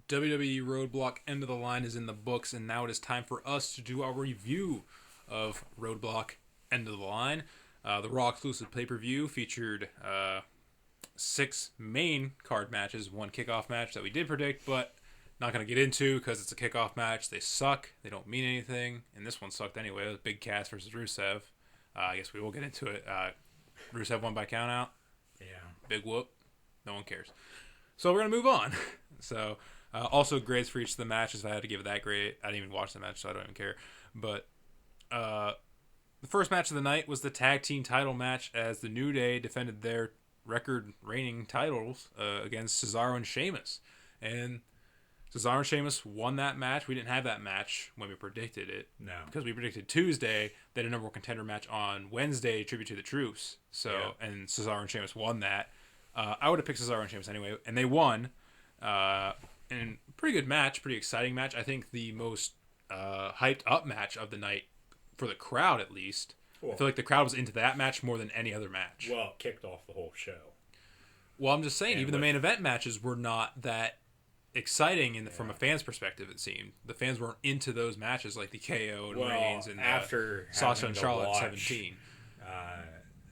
WWE Roadblock End of the Line is in the books, and now it is time for us to do our review of Roadblock End of the Line. The Raw exclusive pay-per-view featured 6 main card matches, 1 kickoff match that we did predict, but not going to get into because it's a kickoff match. They suck. They don't mean anything, and this one sucked anyway. It was Big Cass versus Rusev. I guess we will get into it. Rusev won by countout. Yeah. Big whoop. No one cares. So we're going to move on. So, also grades for each of the matches. If I had to give it that grade, I didn't even watch the match, so I don't even care. But the first match of the night was the tag team title match as the New Day defended their record reigning titles against Cesaro and Sheamus. And Cesaro and Sheamus won that match. We didn't have that match when we predicted it. No. Because we predicted Tuesday. They had a number one contender match on Wednesday, Tribute to the Troops. So, yeah. And Cesaro and Sheamus won that. I would have picked Cesaro and Sheamus anyway, and they won. And pretty good match, pretty exciting match. I think the most hyped up match of the night for the crowd, at least. Cool. I feel like the crowd was into that match more than any other match. Well, it kicked off the whole show. Well, I'm just saying, and even the main event matches were not that exciting from a fan's perspective, it seemed. The fans weren't into those matches like the KO and Reigns and after Sasha and Charlotte at 17.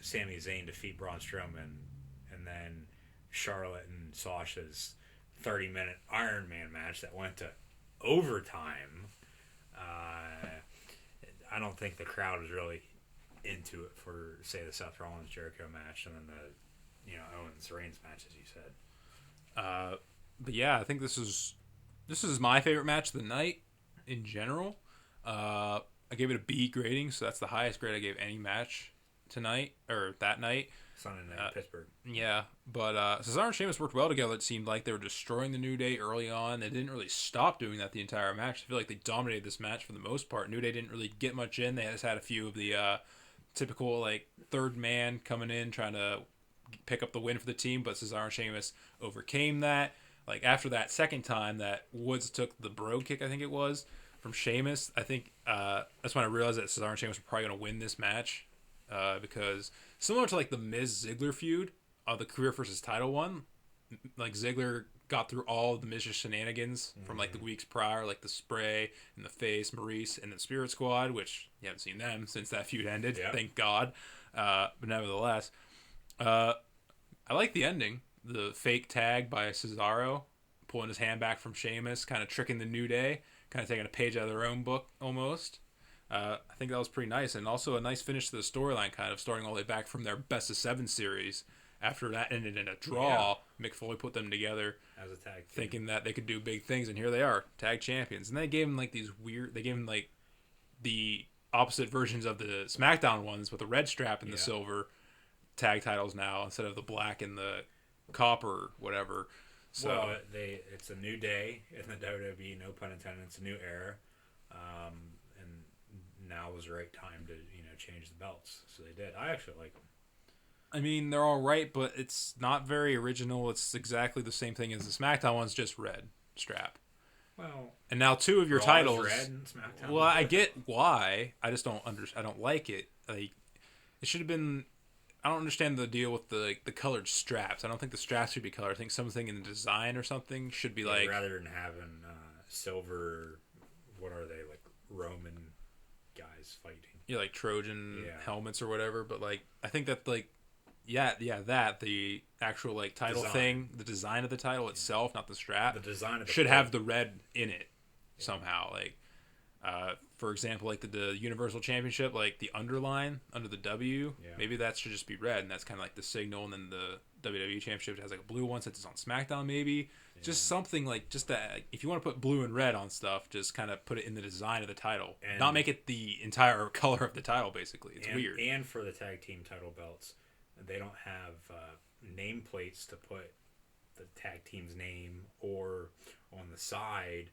Sami Zayn defeat Braun Strowman, and then Charlotte and Sasha's 30-minute Iron Man match that went to overtime. I don't think the crowd was really into it for, say, the Seth Rollins Jericho match and then the Owens Reigns match, as you said. But yeah, I think this is my favorite match of the night in general. I gave it a B grading, so that's the highest grade I gave any match tonight or that night. Sunday night in Pittsburgh. Yeah, but Cesaro and Sheamus worked well together. It seemed like they were destroying the New Day early on. They didn't really stop doing that the entire match. I feel like they dominated this match for the most part. New Day didn't really get much in. They just had a few of the typical like third man coming in trying to pick up the win for the team, but Cesaro and Sheamus overcame that. Like after that second time that Woods took the bro kick, I think it was, from Sheamus, I think that's when I realized that Cesaro and Sheamus were probably going to win this match because similar to like the Miz Ziggler feud, the career versus title one, like Ziggler got through all of the Miz's shenanigans from like the weeks prior, like the spray in the face, Maurice, and the Spirit Squad, which you haven't seen them since that feud ended, thank God. But nevertheless, I like the ending. The fake tag by Cesaro, pulling his hand back from Sheamus, kind of tricking the New Day, kind of taking a page out of their own book almost. I think that was pretty nice, and also a nice finish to the storyline, kind of starting all the way back from their Best of 7 series. After that ended in a draw, Mick Foley put them together as a tag team, thinking that they could do big things, and here they are, tag champions. And they gave them like these weird, they gave them like the opposite versions of the SmackDown ones with the red strap and the silver tag titles now instead of the black and the copper, whatever. So well, it's a new day in the WWE, no pun intended. It's a new era, and now was the right time to change the belts. So they did. I actually like them. I mean, they're all right, but it's not very original. It's exactly the same thing as the SmackDown one's, just red strap. Well, and now 2 of your titles. Red and SmackDown. Well, I get why. I just don't I don't like it. Like it should have been. I don't understand the deal with the colored straps. I don't think the straps should be colored. I think something in the design or something should be like rather than having silver. What are they, like Roman guys fighting? Yeah, like Trojan helmets or whatever. But like I think that like that the actual like title thing, the design of the title itself, not the strap. The design of the should have the red in it somehow. Like for example, like the Universal Championship, like the underline under the W, maybe that should just be red, and that's kind of like the signal. And then the WWE Championship has like a blue one since it's on SmackDown, maybe. Just something like just that. If you want to put blue and red on stuff, just kind of put it in the design of the title, and not make it the entire color of the title. Basically, it's weird. And for the tag team title belts, they don't have nameplates to put the tag team's name or on the side.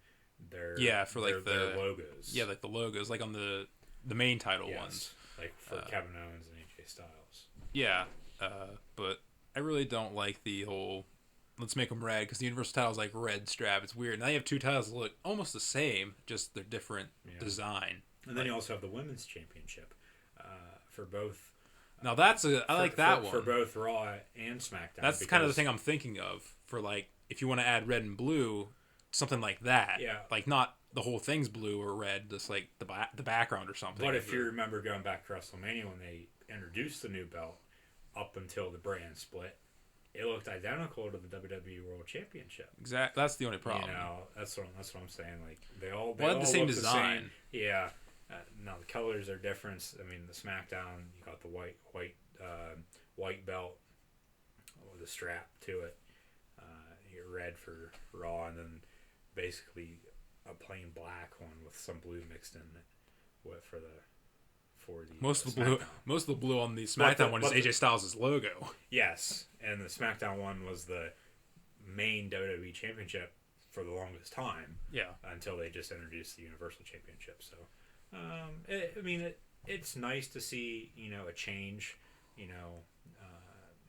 Their logos. Yeah, like the logos, like on the main title ones, like for Kevin Owens and AJ Styles. Yeah, but I really don't like the whole let's make them red because the Universal title is like red strap. It's weird. Now you have 2 titles that look almost the same, just they're different design. And then you also have the Women's Championship for both. Now I like that one for both Raw and SmackDown. That's kind of the thing I'm thinking of for like if you want to add red and blue. something like that. Yeah. Like, not the whole thing's blue or red, just like the background or something. But if you remember going back to WrestleMania when they introduced the new belt up until the brand split, it looked identical to the WWE World Championship. Exactly. That's the only problem. You know, that's what I'm saying. Like, they all had the same design. Yeah. Now the colors are different. I mean, the SmackDown, you got the white belt with a strap to it. You get red for Raw, and then basically a plain black one with some blue mixed in it for the most of the blue on the SmackDown one is AJ Styles' logo. Yes, and the SmackDown one was the main WWE Championship for the longest time. Yeah, until they just introduced the Universal Championship. So, it's nice to see, you know, a change. You know,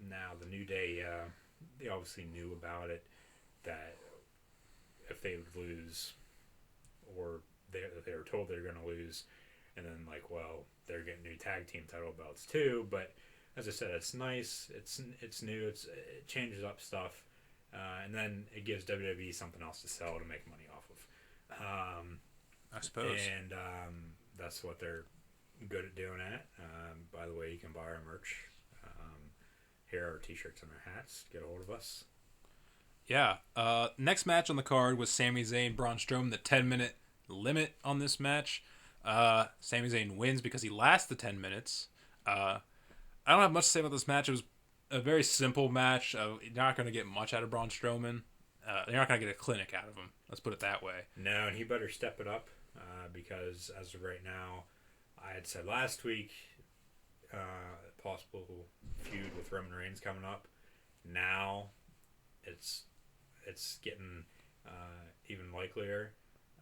now the New Day, they obviously knew about it, that if they would lose, or they were told they were going to lose, and then like, well, they're getting new tag team title belts too. But as I said, it's nice. It's new. It changes up stuff, and then it gives WWE something else to sell to make money off of. I suppose. And that's what they're good at doing. By the way, you can buy our merch. Here are our t-shirts and our hats. Get a hold of us. Yeah. Next match on the card was Sami Zayn, Braun Strowman. The 10-minute limit on this match. Sami Zayn wins because he lasts the 10 minutes. I don't have much to say about this match. It was a very simple match. You're not going to get much out of Braun Strowman. You're not going to get a clinic out of him. Let's put it that way. No, and he better step it up because as of right now, I had said last week, possible feud with Roman Reigns coming up. Now, it's getting even likelier,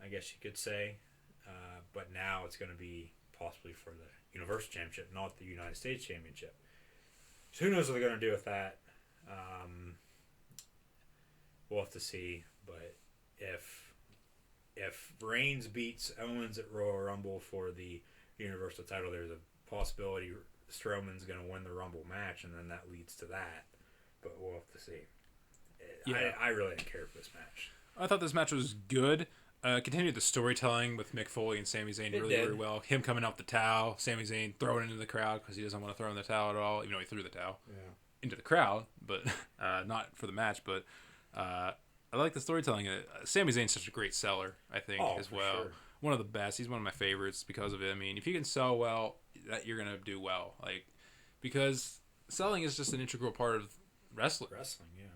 I guess you could say. But now it's going to be possibly for the Universal Championship, not the United States Championship. So who knows what they're going to do with that? We'll have to see. But if Reigns beats Owens at Royal Rumble for the Universal title, there's a possibility Strowman's going to win the Rumble match, and then that leads to that. But we'll have to see. Yeah. I really didn't care for this match. I thought this match was good. Continued the storytelling with Mick Foley and Sami Zayn really well. Him coming out the towel, Sami Zayn throwing it into the crowd because he doesn't want to throw in the towel at all, even though he threw the towel into the crowd, but not for the match. But I like the storytelling. Sami Zayn's such a great seller, I think, as well. Sure. One of the best. He's one of my favorites because of it. I mean, if you can sell well, that you're going to do well. Like, because selling is just an integral part of wrestling.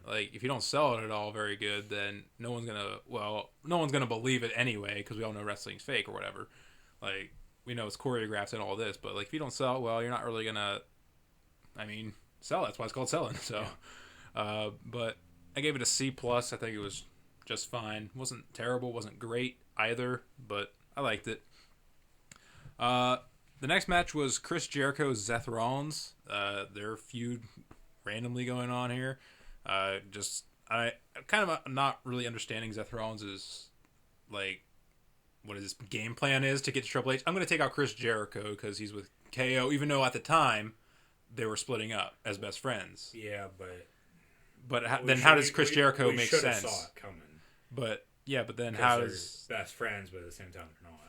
Like, if you don't sell it at all very good, then no one's gonna believe it anyway, because we all know wrestling's fake or whatever. Like, we know it's choreographed and all this, but like, if you don't sell it well, you're not really gonna, sell it. That's why it's called selling. So, but I gave it a C+. I think it was just fine. Wasn't terrible, wasn't great either, but I liked it. The next match was Chris Jericho, Seth Rollins. Their feud randomly going on here. I kind of not really understanding Seth Rollins' like what his game plan is to get to Triple H. I'm going to take out Chris Jericho because he's with KO, even though at the time they were splitting up as best friends. Yeah, then how does Chris Jericho make sense? Saw it coming. But then how does best friends, but at the same time they're not.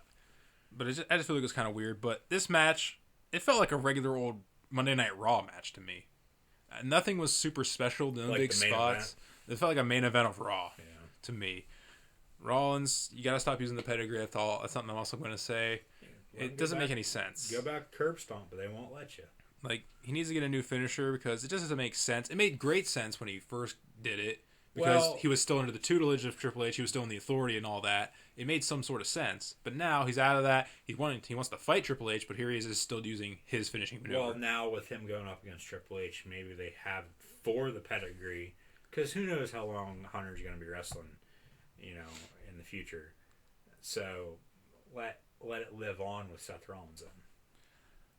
But I just feel like it was kind of weird. But this match, it felt like a regular old Monday Night Raw match to me. Nothing was super special. No like big spots. It felt like a main event of Raw to me. Rollins, you got to stop using the pedigree. That's something I'm also going to say. It doesn't make any sense. Go back to curb stomp, but they won't let you. Like, he needs to get a new finisher because it just doesn't make sense. It made great sense when he first did it because he was still under the tutelage of Triple H. He was still in the authority and all that. It made some sort of sense. But now he's out of that. He wants to fight Triple H, but here he is still using his finishing maneuver. Well, now with him going up against Triple H, maybe they have for the pedigree. Because who knows how long Hunter's going to be wrestling, in the future. So let it live on with Seth Rollins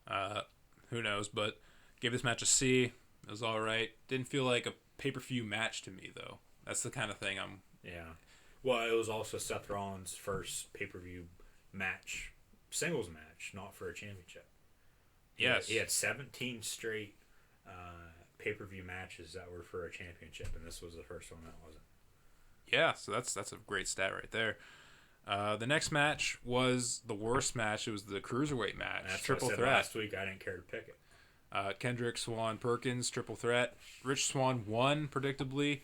then. Who knows, but gave this match a C. It was all right. Didn't feel like a pay-per-view match to me, though. That's the kind of thing I'm... Yeah. Well, it was also Seth Rollins' first pay-per-view match, singles match, not for a championship. Yes. He had 17 straight pay-per-view matches that were for a championship, and this was the first one that wasn't. Yeah, so that's a great stat right there. The next match was the worst match. It was the cruiserweight match. That's triple what I said threat. last week. I didn't care to pick it. Kendrick, Swan, Perkins, triple threat. Rich Swann won predictably.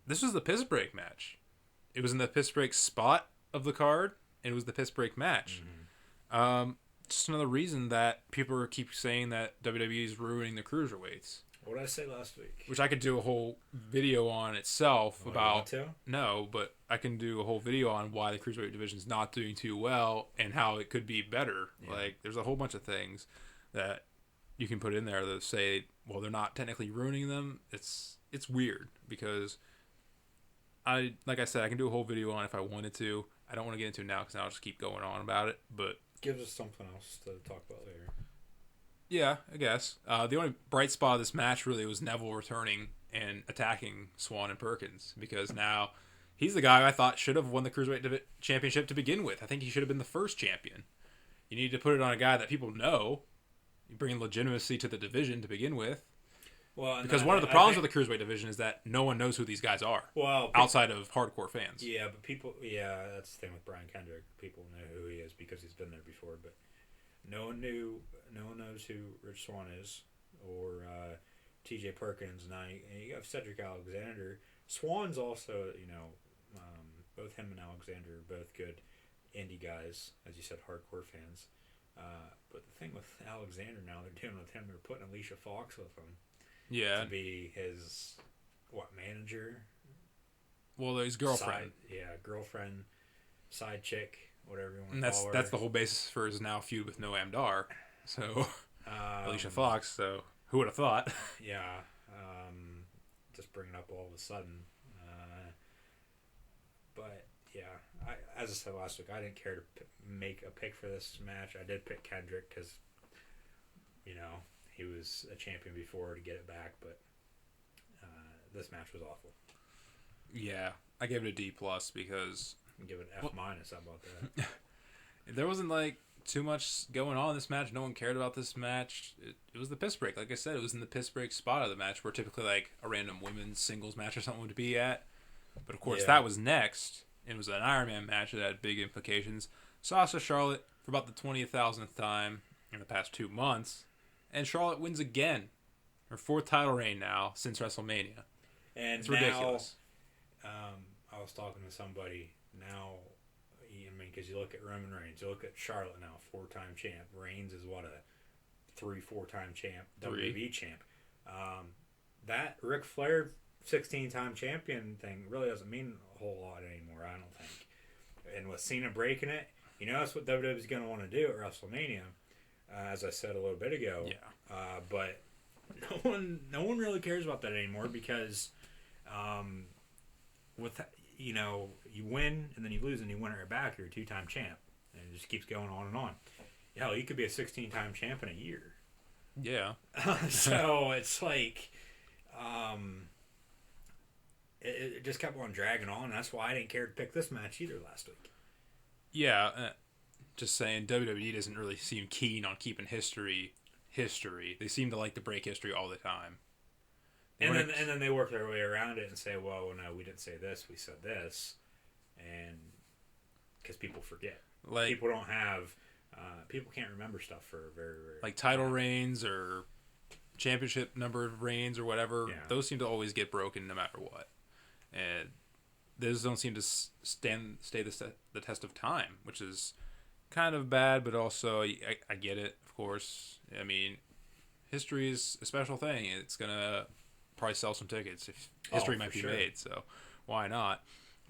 This was the piss break match. It was in the piss break spot of the card, and it was the piss break match. Mm-hmm. Just another reason that people keep saying that WWE is ruining the cruiserweights. What did I say last week? Which I could do a whole video on itself about. No, but I can do a whole video on why the cruiserweight division is not doing too well and how it could be better. Yeah. Like, there's a whole bunch of things that you can put in there that say, well, they're not technically ruining them. It's weird because like I said, I can do a whole video on it if I wanted to. I don't want to get into it now because I'll just keep going on about it. But gives us something else to talk about later. Yeah, I guess. The only bright spot of this match really was Neville returning and attacking Swan and Perkins because now he's the guy I thought should have won the Cruiserweight Championship to begin with. I think he should have been the first champion. You need to put it on a guy that people know. You bring legitimacy to the division to begin with. Well, because one of the problems with the Cruiserweight division is that no one knows who these guys are. Well, outside of hardcore fans. Yeah, but that's the thing with Brian Kendrick. People know who he is because he's been there before, but no one knows who Rich Swann is or T.J. Perkins. Now you have Cedric Alexander. Swann's also, both him and Alexander are both good indie guys, as you said, hardcore fans. But the thing with Alexander now, they're doing with him, they're putting Alicia Fox with him. Yeah. To be his, manager? Well, his girlfriend. Girlfriend, side chick, whatever you want to call her. That's the whole basis for his now feud with Noam Dar. So, Alicia Fox, so who would have thought? Yeah. Just bring it up all of a sudden. But, yeah, as I said last week, I didn't care to make a pick for this match. I did pick Kendrick because, he was a champion before to get it back, but this match was awful. Yeah, I gave it a D+ because... Give it F-. How about that? There wasn't, too much going on in this match. No one cared about this match. It was the piss break. Like I said, it was in the piss break spot of the match where typically, a random women's singles match or something would be at. But, of course, that was next. It was an Iron Man match that had big implications. Sasha Charlotte for about the 20,000th time in the past 2 months. And Charlotte wins again. Her 4th title reign now since WrestleMania. And it's ridiculous. I was talking to somebody now, because you look at Roman Reigns, you look at Charlotte now, 4-time champ. Reigns is a 3-4-time champ, WWE champ. That Ric Flair 16-time champion thing really doesn't mean a whole lot anymore, I don't think. And with Cena breaking it, that's what WWE is going to want to do at WrestleMania. As I said a little bit ago. Yeah. But no one really cares about that anymore because you win and then you lose and you win it right back, you're a 2-time champ. And it just keeps going on and on. Hell, you could be a 16-time champ in a year. Yeah. So it's it just kept on dragging on. That's why I didn't care to pick this match either last week. Yeah. Just saying, WWE doesn't really seem keen on keeping history. They seem to like to break history all the time. And then they work their way around it and say, well, no, we didn't say this, we said this. And because people forget. People don't have... people can't remember stuff for a very, very title reigns or championship number of reigns or whatever. Yeah. Those seem to always get broken no matter what. And those don't seem to stay the test of time, which is... kind of bad, but also I get it, of course. I mean, history is a special thing. It's gonna probably sell some tickets if history might be made. So why not?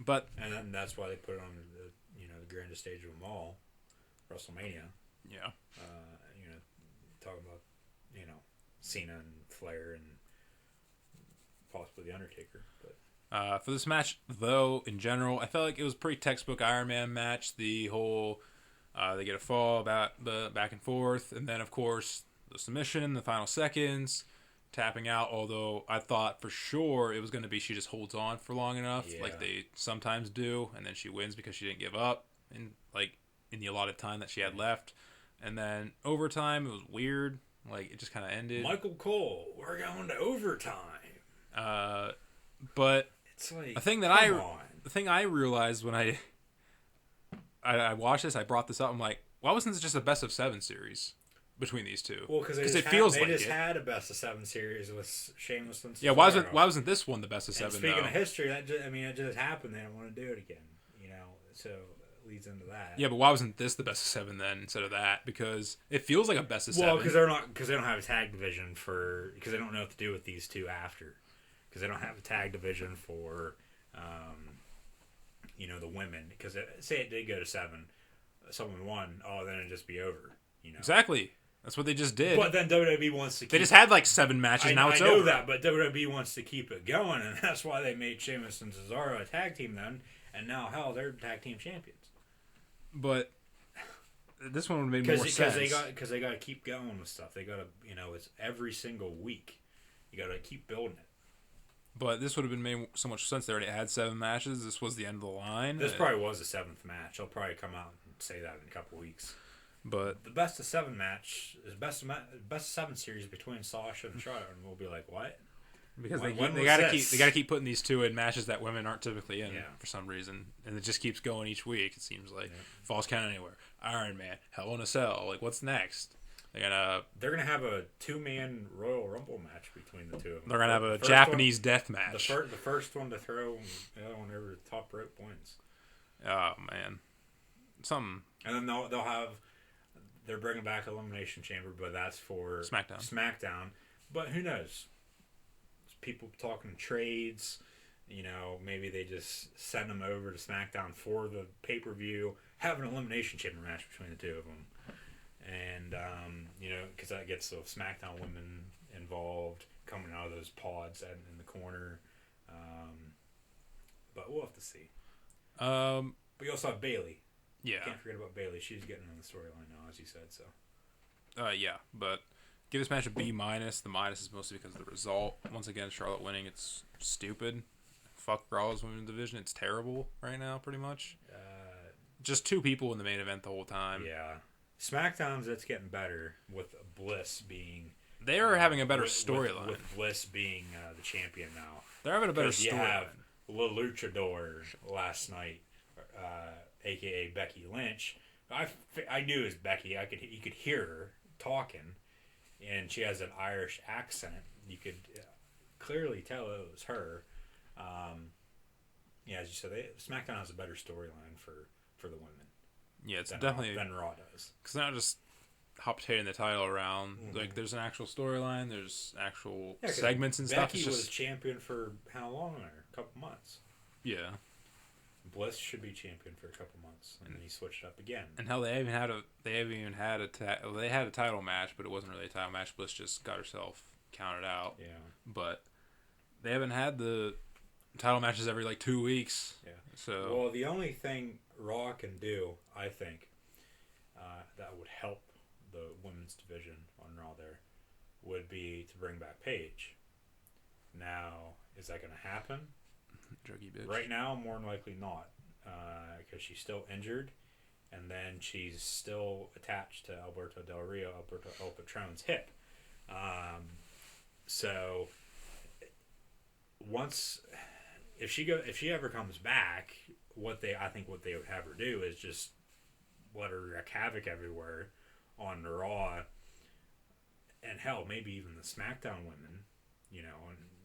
But and then that's why they put it on the grandest stage of them all, WrestleMania. Yeah. Talking about Cena and Flair and possibly the Undertaker, but. For this match, though, in general, I felt like it was a pretty textbook Iron Man match. The whole they get a fall about the back and forth, and then of course the submission in the final seconds, tapping out. Although I thought for sure it was going to be she just holds on for long enough, like they sometimes do, and then she wins because she didn't give up in the allotted time that she had left. And then overtime, it was weird. It just kind of ended. Michael Cole, we're going to overtime. But It's like the thing I realized when I watched this, I brought this up. I'm like, why wasn't this just a best of 7 series between these two? Well, because they just had a best of 7 series with Sheamus and Cesaro. Yeah, why wasn't this one the best of 7? Speaking of history, it just happened. They don't want to do it again. So it leads into that. Yeah, but why wasn't this the best of 7 then instead of that? Because it feels like a best of 7. Well, because they don't have a tag division because they don't know what to do with these two after. Because they don't have a tag division for, the women. Because say it did go to 7, someone won. Oh, then it'd just be over. Exactly. That's what they just did. But then WWE wants to. They just had like 7 matches. Now it's over. I know that, but WWE wants to keep it going, and that's why they made Sheamus and Cesaro a tag team then. And now, hell, they're tag team champions. But this one would have made more sense. Because they got to keep going with stuff. They got to, it's every single week. You got to keep building it. But this would have been made so much sense. They already had 7 matches. This was the end of the line. This probably was the 7th match. I'll probably come out and say that in a couple weeks. But the best of 7 match is best of 7 series between Sasha and Charlotte, and we'll be like, what? Because they got to keep putting these two in matches that women aren't typically in for some reason, and it just keeps going each week. It seems like Falls Count Anywhere, Iron Man, Hell in a Cell. Like, what's next? They're gonna have a 2-man Royal Rumble match between the two of them. They're gonna have a Japanese death match. The first one to throw the other one over the top rope wins. Oh man, something. And then they're bringing back Elimination Chamber, but that's for SmackDown. But who knows? People talking trades, maybe they just send them over to SmackDown for the pay-per-view, have an Elimination Chamber match between the two of them, and because that gets the SmackDown women involved, coming out of those pods in the corner, but we'll have to see. But you also have Bayley. Yeah, can't forget about Bayley. She's getting on the storyline now, as you said. So, yeah, but. Give this match a B-. The minus is mostly because of the result. Once again, Charlotte winning, it's stupid. Fuck Raw's women's division. It's terrible right now, pretty much. Just 2 people in the main event the whole time. Yeah. SmackDown's, it's getting better with Bliss being... They are having a better storyline. With Bliss being the champion now. They're having a better storyline. You have La Luchador last night, a.k.a. Becky Lynch. I knew it was Becky. You could hear her talking. And she has an Irish accent. You could clearly tell it was her. As you said, SmackDown has a better storyline for the women. Yeah, it's definitely than Raw does. Because they're not just hop-tating the title around. Mm-hmm. Like, there's an actual storyline. There's actual segments and stuff. Becky was champion for how long there? A couple months. Yeah. Bliss should be champion for a couple months, and then he switched up again. And hell, they had a title match, but it wasn't really a title match. Bliss just got herself counted out. Yeah. But they haven't had the title matches every 2 weeks. Yeah. So well, the only thing Raw can do, I think, that would help the women's division on Raw there, would be to bring back Paige. Now, is that going to happen? Druggy bitch. Right now, more than likely not, because she's still injured, and then she's still attached to Alberto El Patron's hip. So if she ever comes back, I think what they would have her do is just let her wreak havoc everywhere on Raw, and hell, maybe even the SmackDown women,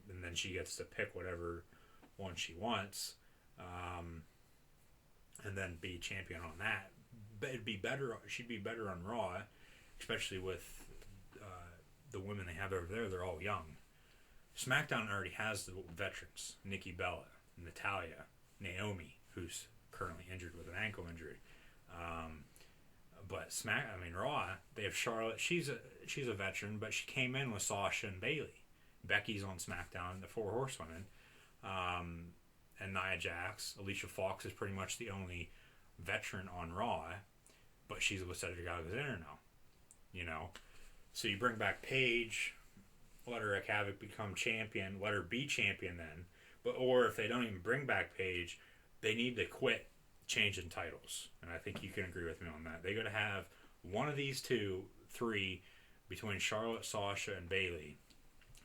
and then she gets to pick whatever one she wants, and then be champion on that. But it'd be better. She'd be better on Raw, especially with the women they have over there. They're all young. SmackDown already has the veterans: Nikki Bella, Natalya, Naomi, who's currently injured with an ankle injury. But Raw, they have Charlotte. She's a veteran, but she came in with Sasha and Bayley. Becky's on SmackDown, the 4 Horsewomen. And Nia Jax. Alicia Fox is pretty much the only veteran on Raw, but she's with Cedric Alexander now. So you bring back Paige, let her wreak havoc, become champion, let her be champion then. Or if they don't even bring back Paige, they need to quit changing titles. And I think you can agree with me on that. They got to have one of these 3 between Charlotte, Sasha, and Bayley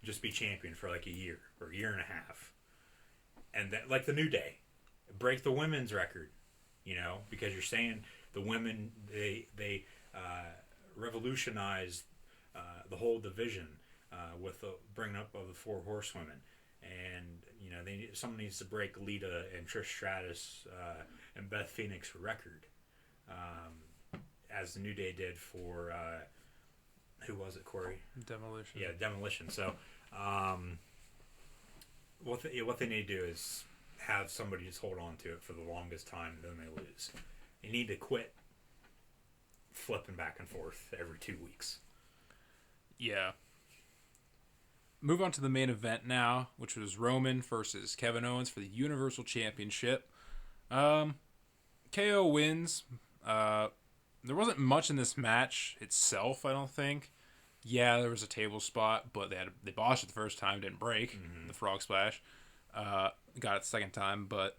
just be champion for a year or a year and a half. And that, like the New Day, break the women's record, because you're saying the women, they revolutionized the whole division with the bringing up of the 4 horsewomen. And, someone needs to break Lita and Trish Stratus and Beth Phoenix record, as the New Day did for, who was it, Corey? Demolition. Yeah, Demolition. So, what they need to do is have somebody just hold on to it for the longest time, and then they lose. You need to quit flipping back and forth every 2 weeks. Yeah. Move on to the main event now, which was Roman versus Kevin Owens for the Universal Championship. KO wins. There wasn't much in this match itself, I don't think. Yeah, there was a table spot, but they botched it the first time, didn't break the frog splash. Got it the second time, but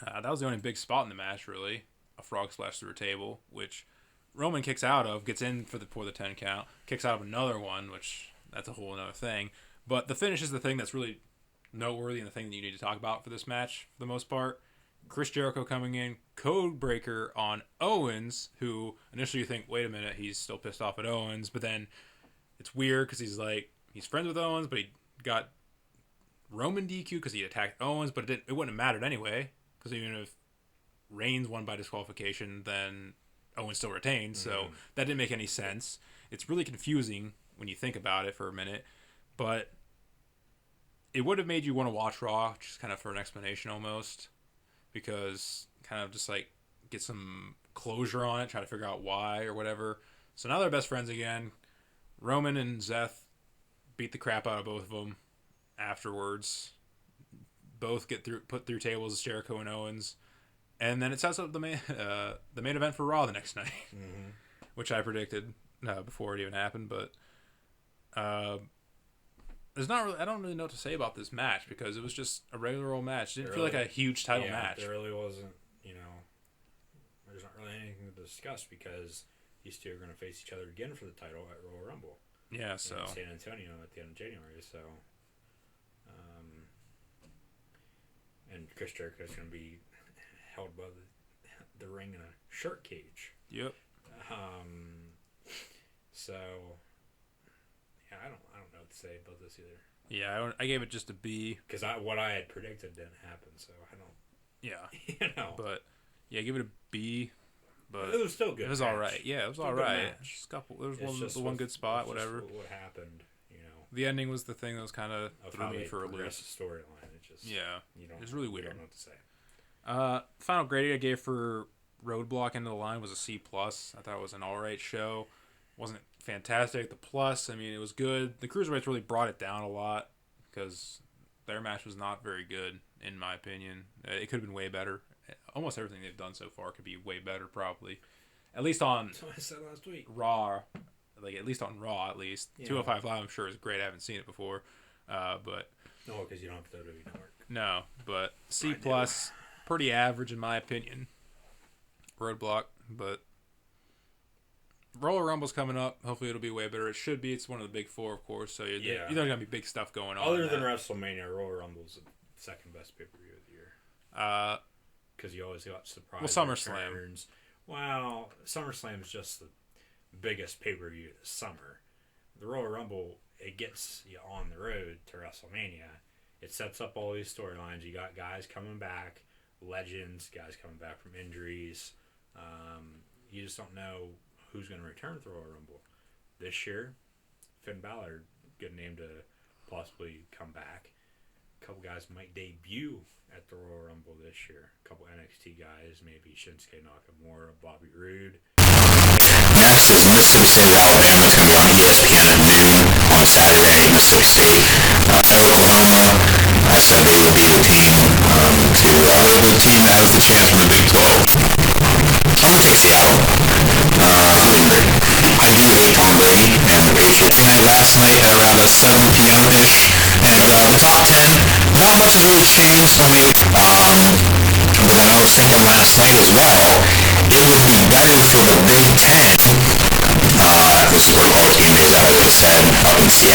that was the only big spot in the match, really. A frog splash through a table, which Roman kicks out of, gets in for the 10 count, kicks out of another one, which that's a whole other thing. But the finish is the thing that's really noteworthy and the thing that you need to talk about for this match, for the most part. Chris Jericho coming in, code breaker on Owens, who initially you think, wait a minute, he's still pissed off at Owens, but then it's weird because he's friends with Owens, but he got Roman DQ because he attacked Owens, but it wouldn't have mattered anyway, because even if Reigns won by disqualification, then Owens still retained, so that didn't make any sense. It's really confusing when you think about it for a minute, but it would have made you want to watch Raw, just kind of for an explanation almost, because kind of just like get some closure on it, try to figure out why or whatever. So now they're best friends again. Roman and Seth beat the crap out of both of them afterwards. Both get put through tables, Jericho and Owens, and then it sets up the main event for Raw the next night, which I predicted before it even happened. But there's not really, I don't really know what to say about this match because it was just a regular old match. It didn't feel like a huge title match. There really wasn't. There's not really anything to discuss because these two are going to face each other again for the title at Royal Rumble. Yeah, so in San Antonio at the end of January. So, and Chris Jericho is going to be held above the ring in a shirt cage. Yep. So, yeah, I don't know what to say about this either. Yeah, I gave it just a B because what I had predicted didn't happen. So I don't. Yeah. But yeah, give it a B. But it was still good. It was all right. Yeah, it was all right. Just a couple. There was one good spot. Whatever. What happened? The ending was the thing that was kind of threw me for a loop. The storyline. It just it was really weird. I don't know what to say. Final grading I gave for Roadblock End of the Line was a C+. I thought it was an alright show. Wasn't fantastic. The plus, I mean, it was good. The Cruiserweights really brought it down a lot because their match was not very good, in my opinion. It could have been way better. Almost everything they've done so far could be way better, probably. At least on That's what I said last week. Raw. At least on Raw, at least. Yeah. 205 Live, I'm sure, is great. I haven't seen it before. But no, because you don't have WWE Network. No, but C+, pretty average, in my opinion. Roadblock, but Royal Rumble's coming up. Hopefully it'll be way better. It should be. It's one of the big four, of course, so there's going to be big stuff going on. Other than WrestleMania, Royal Rumble's the second best pay-per-view of the year. Because you always got surprise SummerSlam. Returns. Well, SummerSlam is just the biggest pay-per-view this summer. The Royal Rumble, it gets you on the road to WrestleMania. It sets up all these storylines. You got guys coming back, legends, guys coming back from injuries. You just don't know who's going to return to the Royal Rumble. This year, Finn Balor, good name to possibly come back. A couple guys might debut at the Royal Rumble this year. A couple NXT guys, maybe Shinsuke Nakamura, Bobby Roode. Next is Mississippi State, Alabama. It's going to be on ESPN at noon on Saturday. Mississippi State, Oklahoma. I said they would be the team the team that is the champ in the Big 12. I'm going to take Seattle. I do hate Tom Brady and the Patriots. And last night at around 7 p.m.-ish, and the top 10, not much has really changed. I mean, but then I was thinking last night as well, it would be better for the Big 10. This is where most team is, I would have said, up in Seattle.